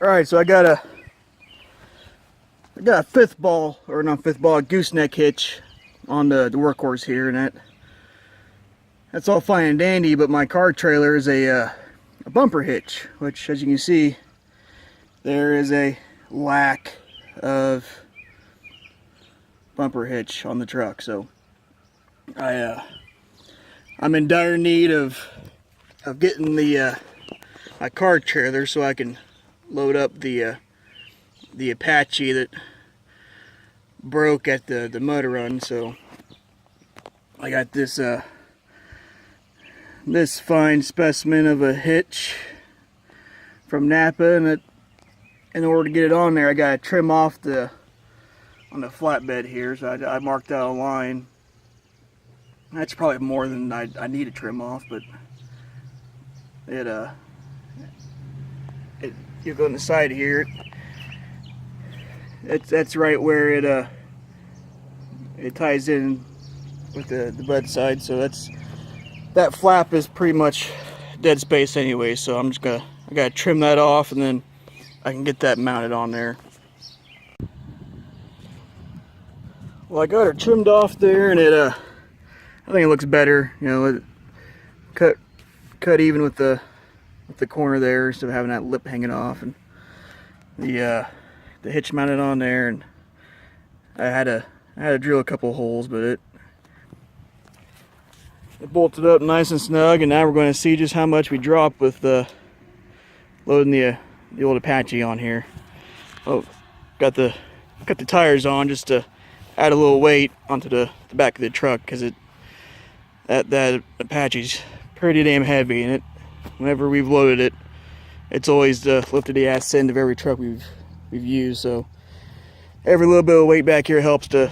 Alright, so I got a fifth ball, or not fifth ball, a gooseneck hitch on the Workhorse here, and that's all fine and dandy, but my car trailer is a bumper hitch, which, as you can see, there is a lack of bumper hitch on the truck. So I'm in dire need of getting the my car trailer so I can load up the Apache that broke at the mud run. So I got this this fine specimen of a hitch from Napa, and in order to get it on there, I gotta trim off on the flatbed here. So I marked out a line. That's probably more than I need to trim off, but you go on the side here. That's right where it ties in with the bed side. So that flap is pretty much dead space anyway. So I gotta trim that off, and then I can get that mounted on there. Well, I got her trimmed off there, and I think it looks better. You know, it cut even with the corner there, instead of having that lip hanging off, and the hitch mounted on there. And I had to drill a couple holes, but it bolted up nice and snug. And now we're going to see just how much we drop with loading the old Apache on here. Oh, got the tires on just to add a little weight onto the back of the truck, because that Apache's pretty damn heavy, and whenever we've loaded it, it's always lifted the ass end of every truck we've used. So every little bit of weight back here helps to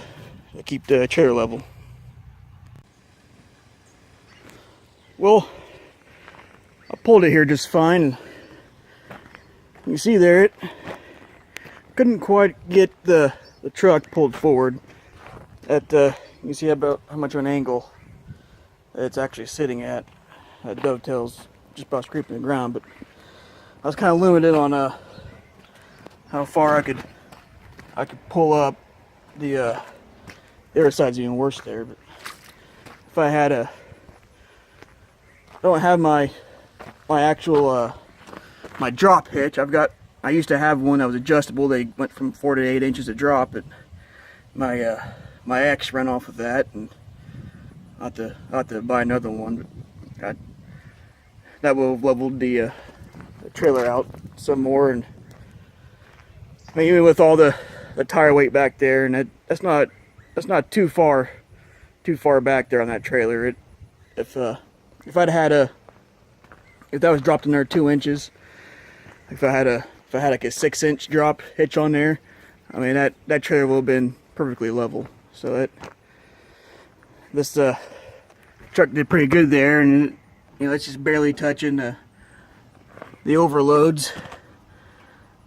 keep the trailer level. Well, I pulled it here just fine, and you can see there it couldn't quite get the truck pulled forward. You can see about how much of an angle it's actually sitting at. That dovetails just about scraping the ground, but I was kind of limited on how far I could pull up. The other side's even worse there. But if I had I don't have my actual my drop hitch. I used to have one that was adjustable. They went from 4 to 8 inches of drop, but my ex ran off with that, and I'll have to buy another one. But that will have leveled the trailer out some more. And I mean, even with all the tire weight back there, and that's not too far back there on that trailer. If that was dropped in there 2 inches, if I had like a 6-inch drop hitch on there, I mean that trailer would have been perfectly level. So this truck did pretty good there, and it's just barely touching the overloads.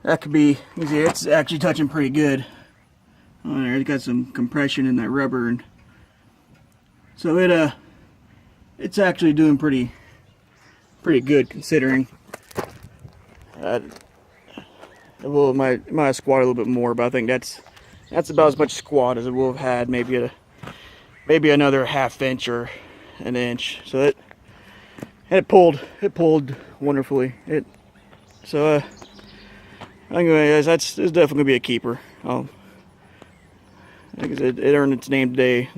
That could be easy. It's actually touching pretty good on there. It's got some compression in that rubber, and so it's actually doing pretty good, considering. Well, it might have squatted a little bit more, but I think that's about as much squat as it will have had. Maybe another 1/2 inch or an inch. So it pulled wonderfully. Anyway, guys, it's definitely gonna be a keeper. Like I said, it earned its name today.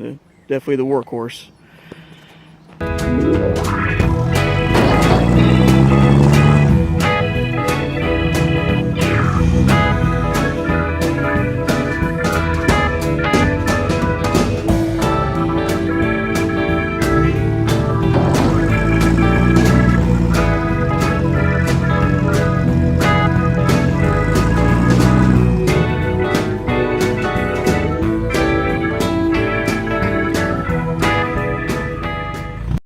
Definitely the Workhorse.